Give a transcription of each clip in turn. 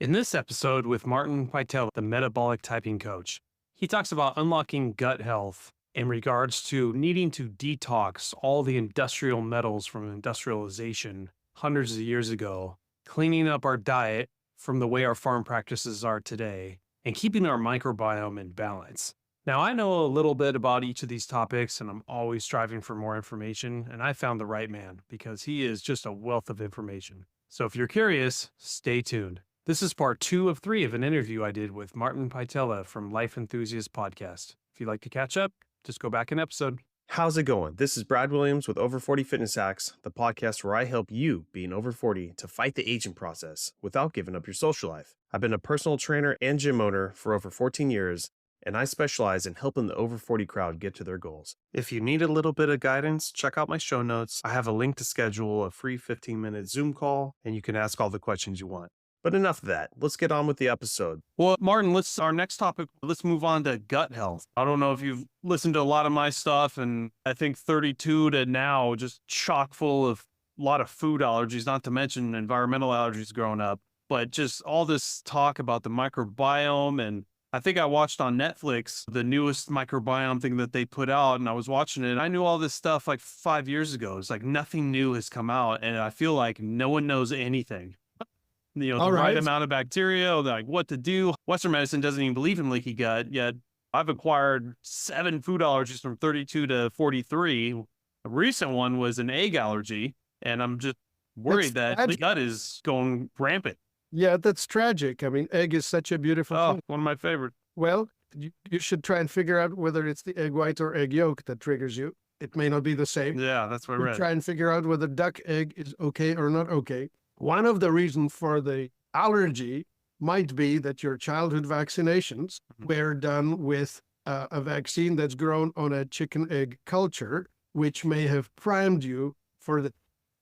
In this episode with Martin Pytela, the metabolic typing coach, he talks about unlocking gut health in regards to needing to detox all the industrial metals from industrialization hundreds of years ago, cleaning up our diet from the way our farm practices are today, and keeping our microbiome in balance. Now, I know a little bit about each of these topics, and I'm always striving for more information, and I found the right man because he is just a wealth of information. So if you're curious, stay tuned. This is part 2 of 3 of an interview I did with Martin Pytela from Life Enthusiast podcast. If you'd like to catch up, just go back an episode. How's it going? This is Brad Williams with Over 40 Fitness Hacks, the podcast where I help you, being over 40, to fight the aging process without giving up your social life. I've been a personal trainer and gym owner for over 14 years, and I specialize in helping the over 40 crowd get to their goals. If you need a little bit of guidance, check out my show notes. I have a link to schedule a free 15-minute Zoom call, and you can ask all the questions you want. But enough of that. Let's get on with the episode. Well, Martin, our next topic, let's move on to gut health. I don't know if you've listened to a lot of my stuff, and I think 32 to now, just chock full of a lot of food allergies, not to mention environmental allergies growing up, but just all this talk about the microbiome. And I think I watched on Netflix the newest microbiome thing that they put out, and I was watching it. I knew all this stuff like 5 years ago. It's like nothing new has come out, and I feel like no one knows anything. The right amount of bacteria, like what to do. Western medicine doesn't even believe in leaky gut, yet I've acquired 7 food allergies from 32 to 43. A recent one was an egg allergy, and I'm just worried that the gut is going rampant. Yeah, that's tragic. I mean, egg is such a beautiful thing. One of my favorites. Well, you should try and figure out whether it's the egg white or egg yolk that triggers you. It may not be the same. Yeah, that's what I read. Try and figure out whether duck egg is okay or not okay. One of the reasons for the allergy might be that your childhood vaccinations were done with a vaccine that's grown on a chicken egg culture, which may have primed you for the.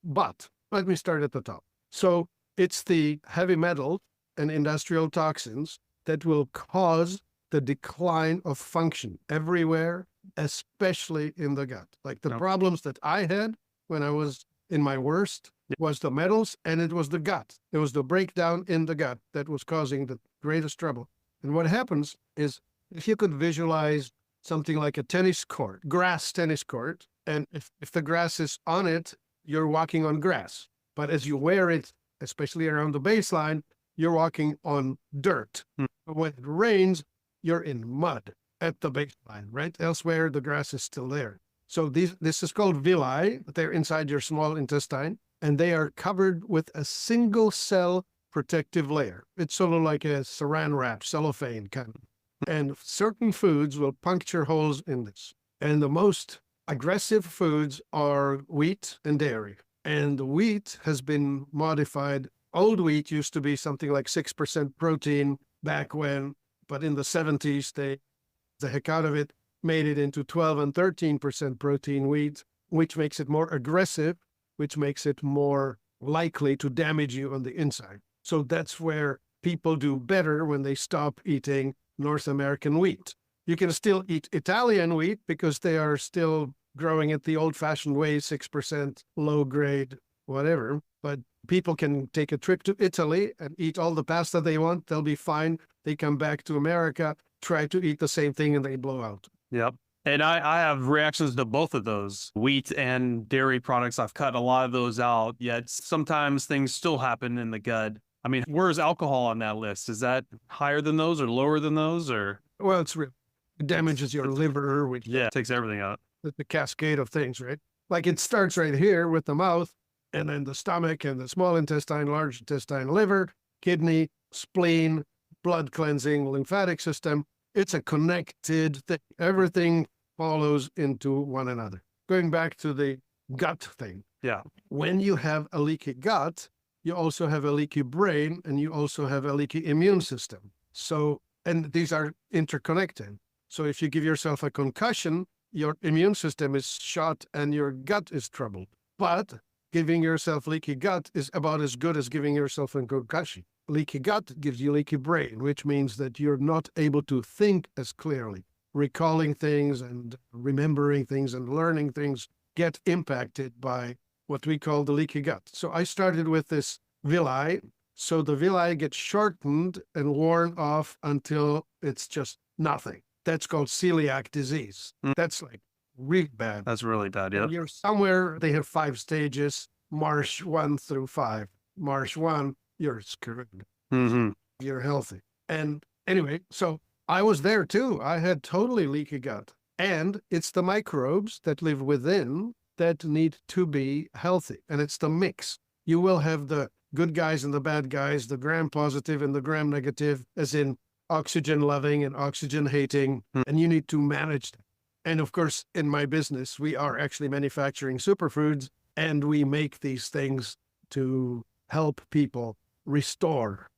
But let me start at the top. So it's the heavy metal and industrial toxins that will cause the decline of function everywhere, especially in the gut. Like the problems that I had when I was in my worst was the metals, and it was the gut. It was the breakdown in the gut that was causing the greatest trouble. And what happens is, if you could visualize something like a tennis court, grass tennis court, and if the grass is on it, you're walking on grass. But as you wear it, especially around the baseline, you're walking on dirt. But when it rains, you're in mud at the baseline, right? Elsewhere, the grass is still there. So this is called villi. They're inside your small intestine, and they are covered with a single cell protective layer. It's sort of like a saran wrap, cellophane kind of. And certain foods will puncture holes in this. And the most aggressive foods are wheat and dairy. And the wheat has been modified. Old wheat used to be something like 6% protein back when, but in the 70s, the heck out of it, made it into 12 and 13% protein wheat, which makes it more aggressive, which makes it more likely to damage you on the inside. So that's where people do better when they stop eating North American wheat. You can still eat Italian wheat because they are still growing it the old-fashioned way, 6% low grade, whatever. But people can take a trip to Italy and eat all the pasta they want. They'll be fine. They come back to America, try to eat the same thing, and they blow out. Yep. And I have reactions to both of those, wheat and dairy products. I've cut a lot of those out, yet sometimes things still happen in the gut. I mean, where's alcohol on that list? Is that higher than those or lower than those? Or well, it damages your liver, which it takes everything out. It's the cascade of things, right? Like it starts right here with the mouth, and then the stomach and the small intestine, large intestine, liver, kidney, spleen, blood cleansing, lymphatic system. It's a connected thing. Everything follows into one another. Going back to the gut thing. Yeah. When you have a leaky gut, you also have a leaky brain, and you also have a leaky immune system. So, and these are interconnected. So if you give yourself a concussion, your immune system is shot and your gut is troubled. But giving yourself leaky gut is about as good as giving yourself a concussion. Leaky gut gives you leaky brain, which means that you're not able to think as clearly. Recalling things and remembering things and learning things get impacted by what we call the leaky gut. So I started with this villi, So the villi get shortened and worn off until it's just nothing. That's called celiac disease. That's like really bad. That's really bad. Yeah. And you're somewhere, they have 5 stages, Marsh 1 through 5. Marsh 1, you're screwed. Mm-hmm. You're healthy. And anyway, so I was there too. I had totally leaky gut. And it's the microbes that live within that need to be healthy. And it's the mix. You will have the good guys and the bad guys, the gram positive and the gram negative, as in oxygen loving and oxygen hating. And you need to manage that. And of course, in my business, we are actually manufacturing superfoods, and we make these things to help people restore,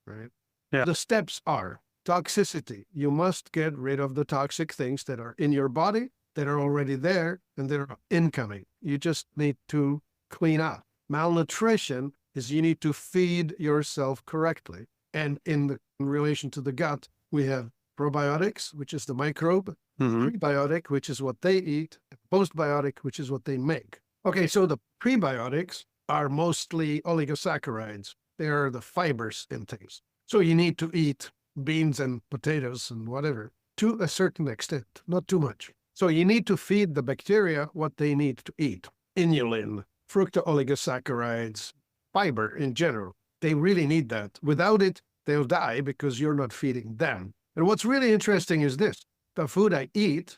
right? Yeah. The steps are toxicity. You must get rid of the toxic things that are in your body, that are already there, and that are incoming. You just need to clean up. Malnutrition is you need to feed yourself correctly. And in relation to the gut, we have probiotics, which is the microbe, prebiotic, which is what they eat, and postbiotic, which is what they make. Okay, so the prebiotics are mostly oligosaccharides. They are the fibers in things. So you need to eat beans and potatoes and whatever to a certain extent, not too much. So you need to feed the bacteria what they need to eat. Inulin, fructooligosaccharides, fiber in general. They really need that. Without it, they'll die because you're not feeding them. And what's really interesting is this. The food I eat,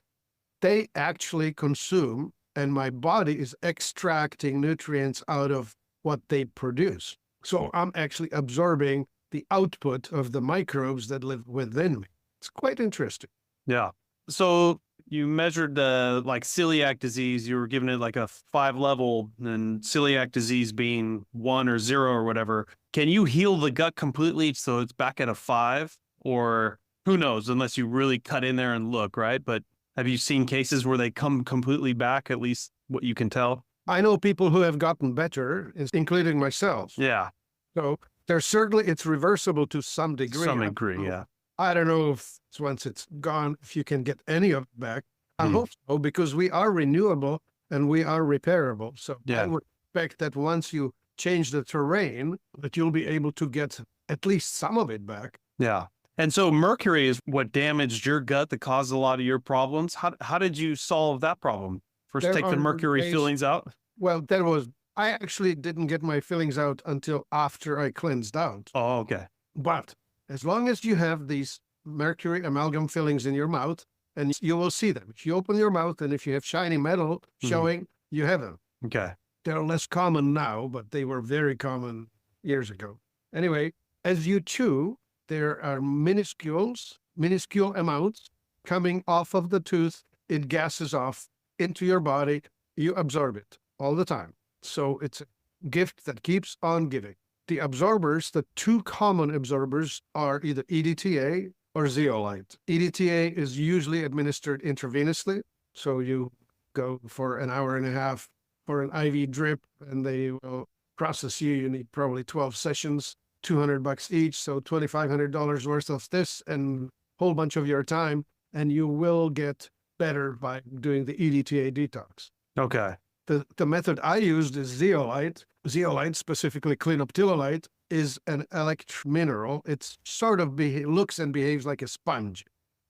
they actually consume, and my body is extracting nutrients out of what they produce. So I'm actually absorbing the output of the microbes that live within me. It's quite interesting. Yeah. So you measured like celiac disease, you were giving it like a 5 level, and celiac disease being 1 or 0 or whatever. Can you heal the gut completely so it's back at a 5? Or who knows, unless you really cut in there and look, right? But have you seen cases where they come completely back, at least what you can tell? I know people who have gotten better, including myself. Yeah. So there's certainly, it's reversible to some degree. Some degree, yeah. I don't know if once it's gone, if you can get any of it back. I hope so, because we are renewable and we are repairable. So I would expect that once you change the terrain, that you'll be able to get at least some of it back. Yeah. And so mercury is what damaged your gut that caused a lot of your problems. How did you solve that problem? First, take the mercury fillings out? Well, I actually didn't get my fillings out until after I cleansed out. Oh, okay. But as long as you have these mercury amalgam fillings in your mouth, and you will see them. If you open your mouth and if you have shiny metal showing, you have them. Okay. They're less common now, but they were very common years ago. Anyway, as you chew, there are minuscule amounts coming off of the tooth. It gases off into your body. You absorb it all the time. So it's a gift that keeps on giving. The absorbers, the 2 common absorbers are either EDTA or zeolite. EDTA is usually administered intravenously. So you go for an hour and a half for an IV drip, and they will process you. You need probably 12 sessions, $200 each. So $2,500 worth of this and a whole bunch of your time, and you will get better by doing the EDTA detox. Okay. The method I used is zeolite. Zeolite, specifically clinoptilolite, is an electromineral. It's sort of looks and behaves like a sponge.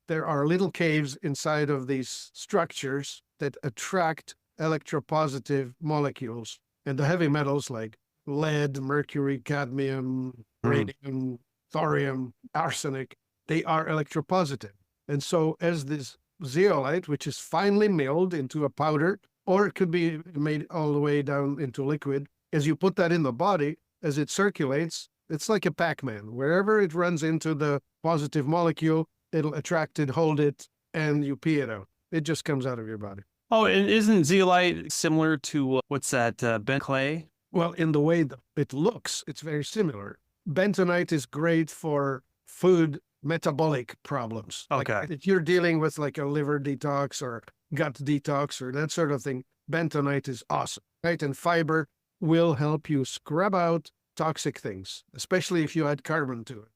There are little caves inside of these structures that attract electropositive molecules. And the heavy metals like lead, mercury, cadmium, radium, thorium, arsenic, they are electropositive. And so as this zeolite, which is finely milled into a powder, or it could be made all the way down into liquid, as you put that in the body, as it circulates, it's like a Pac-Man. Wherever it runs into the positive molecule, it'll attract it, hold it, and you pee it out. It just comes out of your body. Oh, and isn't zeolite similar to, what's that, bent clay? Well, in the way that it looks, it's very similar. Bentonite is great for food metabolic problems. Okay. Like if you're dealing with like a liver detox or gut detox or that sort of thing, bentonite is awesome, right? And fiber will help you scrub out toxic things, especially if you add carbon to it.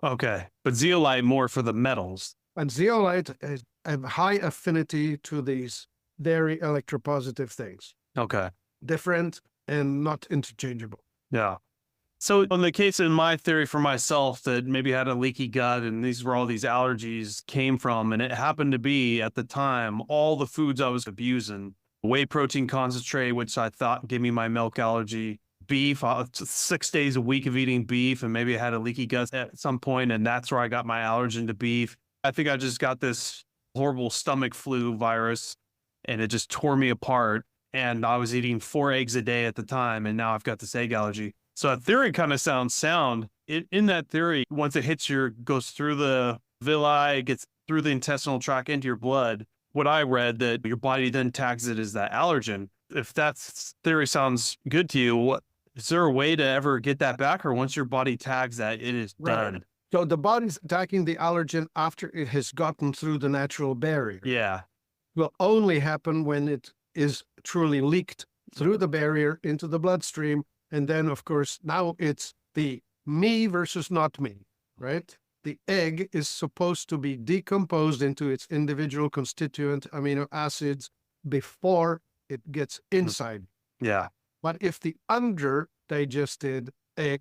Okay. But zeolite more for the metals. And zeolite has a high affinity to these very electropositive things. Okay. Different and not interchangeable. Yeah. So in the case in my theory for myself that maybe had a leaky gut and these were all these allergies came from, and it happened to be at the time, all the foods I was abusing, whey protein concentrate, which I thought gave me my milk allergy, beef, 6 days a week of eating beef, and maybe I had a leaky gut at some point, and that's where I got my allergen to beef. I think I just got this horrible stomach flu virus and it just tore me apart. And I was eating 4 eggs a day at the time, and now I've got this egg allergy. So that theory kind of sounds sound. In that theory, once it hits goes through the villi, it gets through the intestinal tract into your blood. What I read that your body then tags it as that allergen. If that theory sounds good to you, is there a way to ever get that back? Or once your body tags that, it is done? So the body's attacking the allergen after it has gotten through the natural barrier. Yeah. Will only happen when it is truly leaked through the barrier into the bloodstream. And then, of course, now it's the me versus not me, right? The egg is supposed to be decomposed into its individual constituent amino acids before it gets inside. Yeah. But if the under-digested egg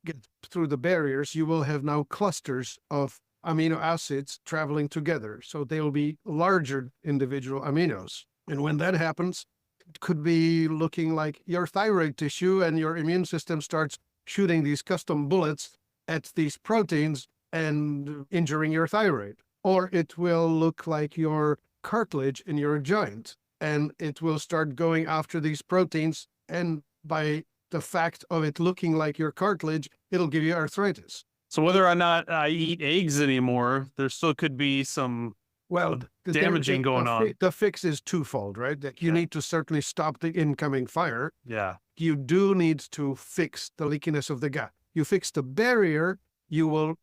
gets through the barriers, you will have now clusters of amino acids traveling together. So they will be larger individual aminos. And when that happens, it could be looking like your thyroid tissue, and your immune system starts shooting these custom bullets at these proteins and injuring your thyroid. Or it will look like your cartilage in your joint, and it will start going after these proteins. And by the fact of it looking like your cartilage, it'll give you arthritis. So whether or not I eat eggs anymore, there still could be some damaging going on. The fix is twofold, right? That you need to certainly stop the incoming fire. Yeah. You do need to fix the leakiness of the gut. You fix the barrier, you will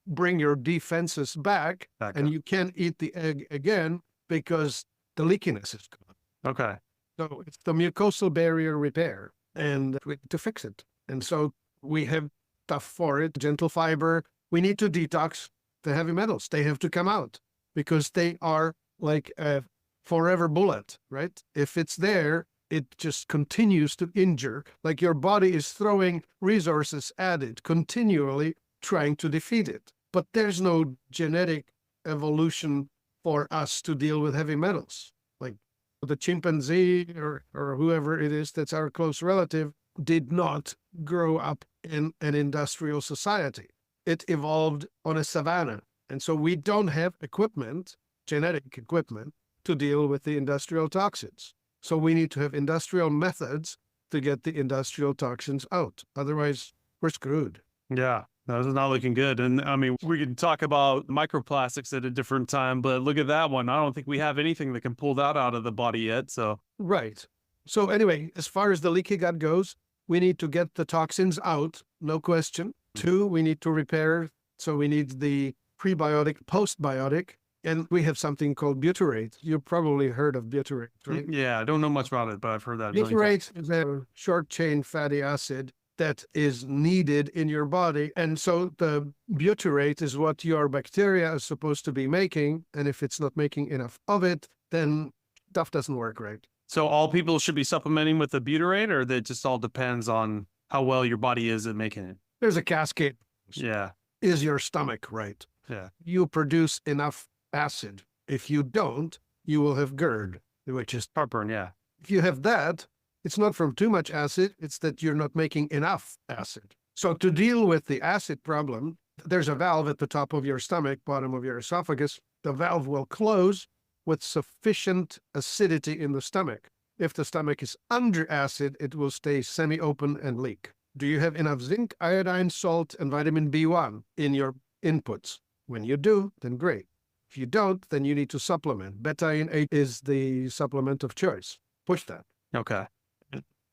bring your defenses back and you can't eat the egg again because the leakiness is gone. Okay. So it's the mucosal barrier repair and to fix it. And so we have stuff for it, gentle fiber. We need to detox the heavy metals. They have to come out, because they are like a forever bullet, right? If it's there, it just continues to injure. Like your body is throwing resources at it continually, trying to defeat it. But there's no genetic evolution for us to deal with heavy metals. Like the chimpanzee or whoever it is that's our close relative did not grow up in an industrial society. It evolved on a savanna. And so we don't have equipment, genetic equipment, to deal with the industrial toxins. So we need to have industrial methods to get the industrial toxins out. Otherwise, we're screwed. Yeah, that is not looking good. And I mean, we can talk about microplastics at a different time, but look at that one. I don't think we have anything that can pull that out of the body yet. So right. So anyway, as far as the leaky gut goes, we need to get the toxins out, no question. 2, we need to repair. So we need the prebiotic, postbiotic, and we have something called butyrate. You've probably heard of butyrate, right? Yeah, I don't know much about it, but I've heard that. Butyrate is a short-chain fatty acid that is needed in your body. And so the butyrate is what your bacteria is supposed to be making. And if it's not making enough of it, then stuff doesn't work right. So all people should be supplementing with the butyrate, or that just all depends on how well your body is at making it? There's a cascade. Yeah. Is your stomach right? Yeah. You produce enough acid. If you don't, you will have GERD, which is heartburn. Yeah. If you have that, it's not from too much acid, it's that you're not making enough acid. So to deal with the acid problem, there's a valve at the top of your stomach, bottom of your esophagus. The valve will close with sufficient acidity in the stomach. If the stomach is under acid, it will stay semi-open and leak. Do you have enough zinc, iodine, salt, and vitamin B1 in your inputs? When you do, then great. If you don't, then you need to supplement. Betaine 8 is the supplement of choice. Push that. Okay.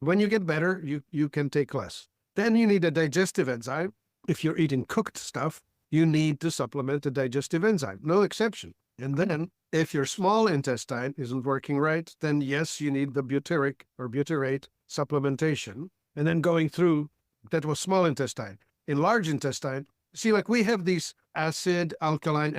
When you get better, you can take less. Then you need a digestive enzyme. If you're eating cooked stuff, you need to supplement a digestive enzyme. No exception. And then if your small intestine isn't working right, then yes, you need the butyric or butyrate supplementation. And then going through, that was small intestine. In large intestine, see, like we have these acid, alkaline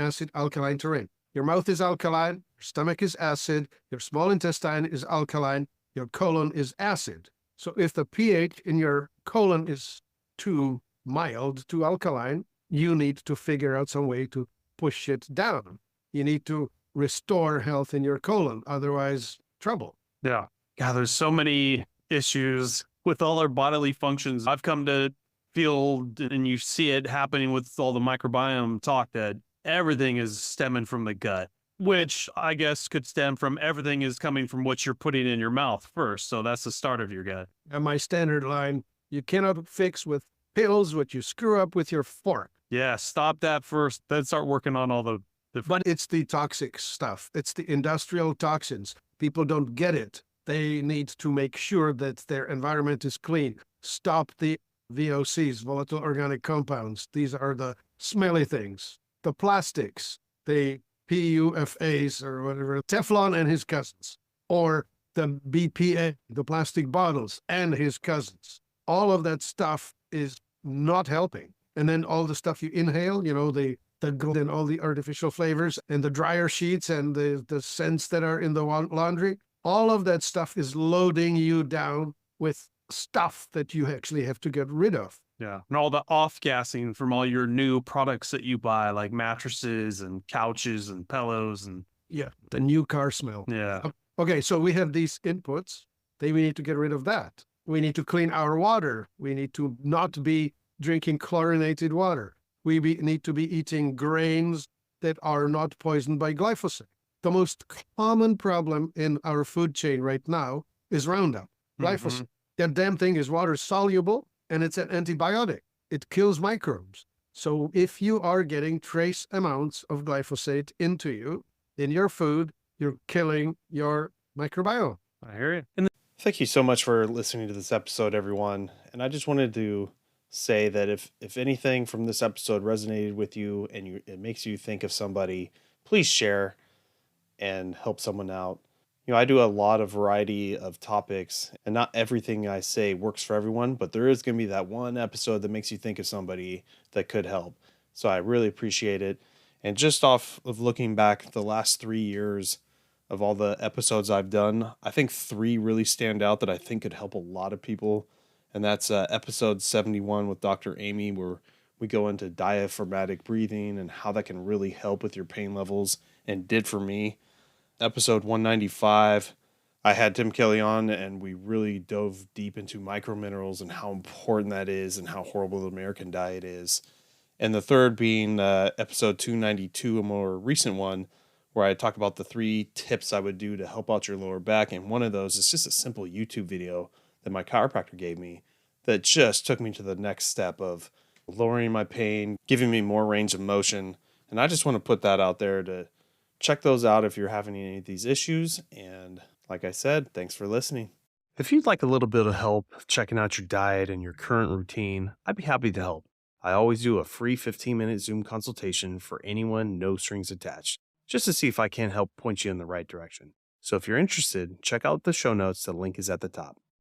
terrain. Your mouth is alkaline, your stomach is acid, your small intestine is alkaline, your colon is acid. So if the pH in your colon is too mild, too alkaline, you need to figure out some way to push it down. You need to restore health in your colon, otherwise trouble. Yeah. God, there's so many issues with all our bodily functions. I've come to feel, and you see it happening with all the microbiome talk, that everything is stemming from the gut, which I guess could stem from everything is coming from what you're putting in your mouth first. So that's the start of your gut. And my standard line, you cannot fix with pills what you screw up with your fork. Yeah, stop that first, then start working on all the But it's the toxic stuff. It's the industrial toxins. People don't get it. They need to make sure that their environment is clean. Stop the VOCs, volatile organic compounds. These are the smelly things. The plastics, the PUFAs or whatever, Teflon and his cousins. Or the BPA, the plastic bottles and his cousins. All of that stuff is not helping. And then all the stuff you inhale, you know, the gold and all the artificial flavors and the dryer sheets and the scents that are in the laundry, all of that stuff is loading you down with stuff that you actually have to get rid of. Yeah. And all the off-gassing from all your new products that you buy, like mattresses and couches and pillows and Yeah, the new car smell. yeah. Okay, so we have these inputs. Then we need to get rid of that. We need to clean our water. We need to not be drinking chlorinated water. We need to be eating grains that are not poisoned by glyphosate. The most common problem in our food chain right now is Roundup, glyphosate. That damn thing is water soluble and it's an antibiotic. It kills microbes. So if you are getting trace amounts of glyphosate into you, in your food, you're killing your microbiome. I hear you. And Thank you so much for listening to this episode, everyone. And I just wanted to say that if anything from this episode resonated with you and it makes you think of somebody, please share and help someone out. You know, I do a lot of variety of topics, and not everything I say works for everyone, but there is going to be that one episode that makes you think of somebody that could help. So I really appreciate it. And just off of looking back the last 3 years of all the episodes I've done, I think 3 really stand out that I think could help a lot of people. And that's episode 71 with Dr. Amy, where we go into diaphragmatic breathing and how that can really help with your pain levels, and did for me. Episode 195, I had Tim Kelly on, and we really dove deep into microminerals and how important that is and how horrible the American diet is. And the third being episode 292, a more recent one, where I talk about the 3 tips I would do to help out your lower back. And one of those is just a simple YouTube video that my chiropractor gave me that just took me to the next step of lowering my pain, giving me more range of motion. And I just want to put that out there to check those out if you're having any of these issues. And like I said, thanks for listening. If you'd like a little bit of help checking out your diet and your current routine, I'd be happy to help. I always do a free 15-minute Zoom consultation for anyone, no strings attached, just to see if I can help point you in the right direction. So if you're interested, check out the show notes. The link is at the top.